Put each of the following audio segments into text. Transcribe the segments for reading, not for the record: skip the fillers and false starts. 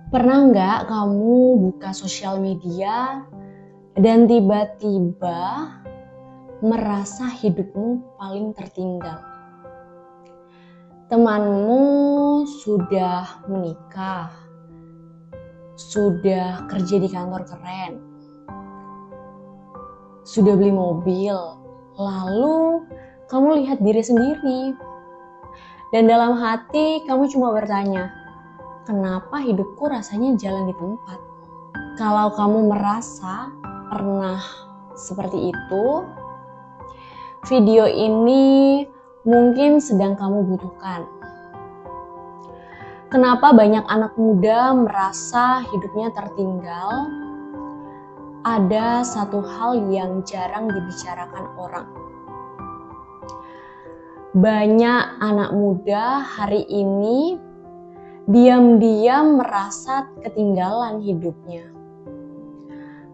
Pernah nggak kamu buka sosial media dan tiba-tiba merasa hidupmu paling tertinggal? Temanmu sudah menikah, sudah kerja di kantor keren, sudah beli mobil, lalu kamu lihat diri sendiri. Dan dalam hati kamu cuma bertanya, kenapa hidupku rasanya jalan di tempat? Kalau kamu merasa pernah seperti itu, video ini mungkin sedang kamu butuhkan. Kenapa banyak anak muda merasa hidupnya tertinggal? Ada satu hal yang jarang dibicarakan orang. Banyak anak muda hari ini diam-diam merasa ketinggalan hidupnya.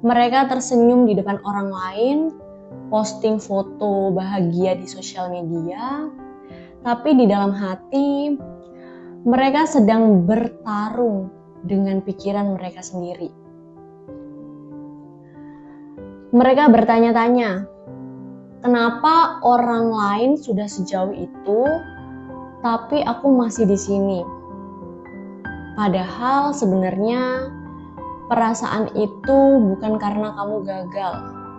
Mereka tersenyum di depan orang lain, posting foto bahagia di sosial media, tapi di dalam hati mereka sedang bertarung dengan pikiran mereka sendiri. Mereka bertanya-tanya, kenapa orang lain sudah sejauh itu, tapi aku masih di sini? Padahal sebenarnya perasaan itu bukan karena kamu gagal.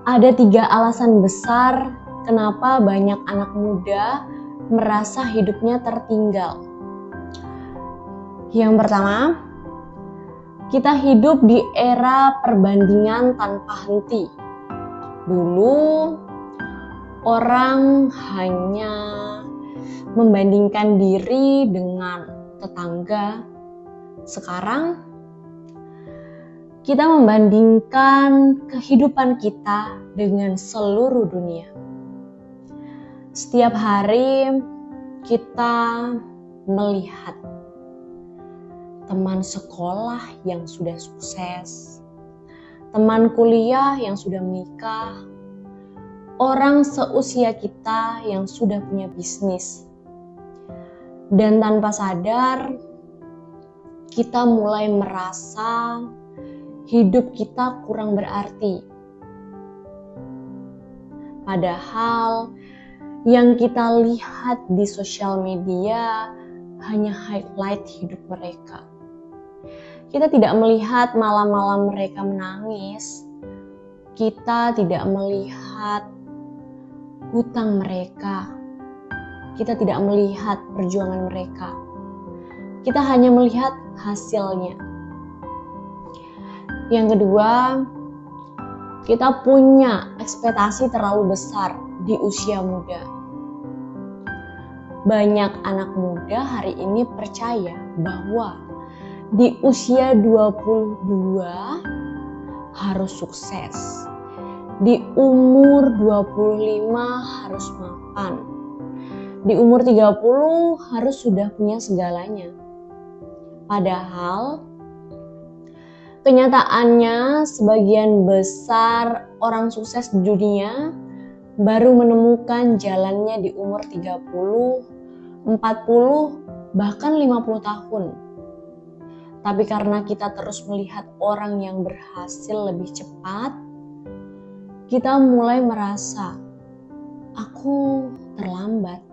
Ada 3 alasan besar kenapa banyak anak muda merasa hidupnya tertinggal. Yang pertama, kita hidup di era perbandingan tanpa henti. Dulu, orang hanya membandingkan diri dengan tetangga. Sekarang, kita membandingkan kehidupan kita dengan seluruh dunia. Setiap hari kita melihat teman sekolah yang sudah sukses, teman kuliah yang sudah menikah, orang seusia kita yang sudah punya bisnis. Dan tanpa sadar, kita mulai merasa hidup kita kurang berarti. Padahal yang kita lihat di sosial media hanya highlight hidup mereka. Kita tidak melihat malam-malam mereka menangis. Kita tidak melihat hutang mereka. Kita tidak melihat perjuangan mereka. Kita hanya melihat hasilnya. Yang kedua, kita punya ekspektasi terlalu besar di usia muda. Banyak anak muda hari ini percaya bahwa di usia 22 harus sukses. Di umur 25 harus mapan. Di umur 30 harus sudah punya segalanya. Padahal kenyataannya sebagian besar orang sukses di dunia baru menemukan jalannya di umur 30, 40, bahkan 50 tahun. Tapi karena kita terus melihat orang yang berhasil lebih cepat, kita mulai merasa, aku terlambat.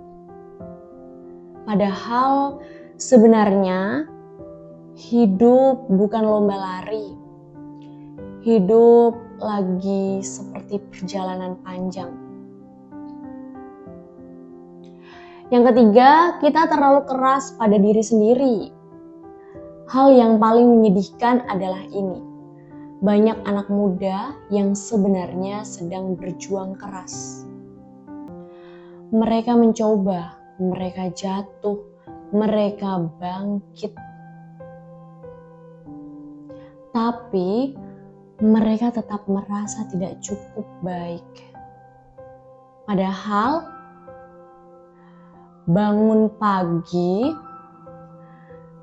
Padahal sebenarnya hidup bukan lomba lari. Hidup lagi seperti perjalanan panjang. Yang ketiga, kita terlalu keras pada diri sendiri. Hal yang paling menyedihkan adalah ini. Banyak anak muda yang sebenarnya sedang berjuang keras. Mereka mencoba, mereka jatuh, mereka bangkit. Tapi mereka tetap merasa tidak cukup baik. Padahal bangun pagi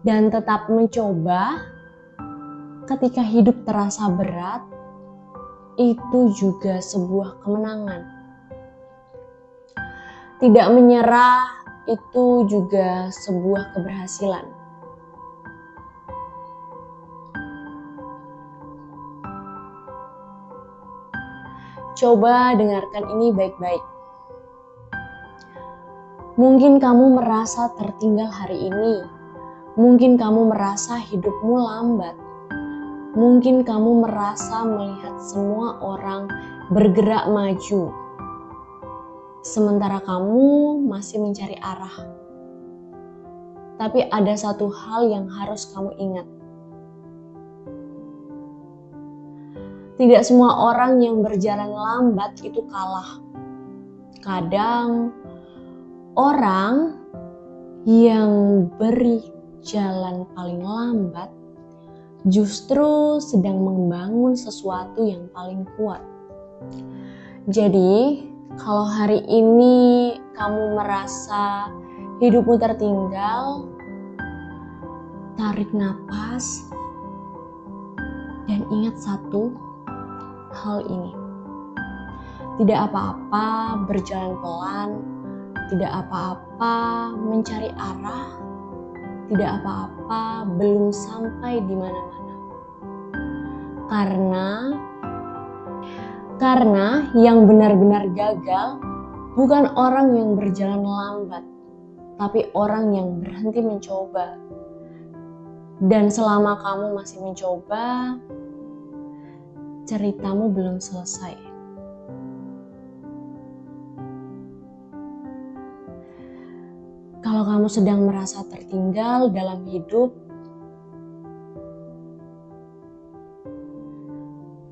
dan tetap mencoba ketika hidup terasa berat, itu juga sebuah kemenangan. Tidak menyerah itu juga sebuah keberhasilan. coba dengarkan ini baik-baik. Mungkin kamu merasa tertinggal hari ini. Mungkin kamu merasa hidupmu lambat. Mungkin kamu merasa melihat semua orang bergerak maju, sementara kamu masih mencari arah. Tapi ada satu hal yang harus kamu ingat. Tidak semua orang yang berjalan lambat itu kalah. Kadang orang yang beri jalan paling lambat justru sedang membangun sesuatu yang paling kuat. Jadi, kalau hari ini kamu merasa hidupmu tertinggal, tarik napas dan ingat satu hal ini. Tidak apa-apa berjalan pelan, tidak apa-apa mencari arah, tidak apa-apa belum sampai di mana-mana. Karena yang benar-benar gagal bukan orang yang berjalan lambat, tapi orang yang berhenti mencoba. Dan selama kamu masih mencoba, ceritamu belum selesai. Kalau kamu sedang merasa tertinggal dalam hidup,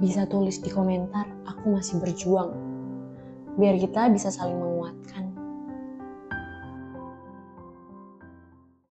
bisa tulis di komentar, aku masih berjuang. Biar kita bisa saling mengerti.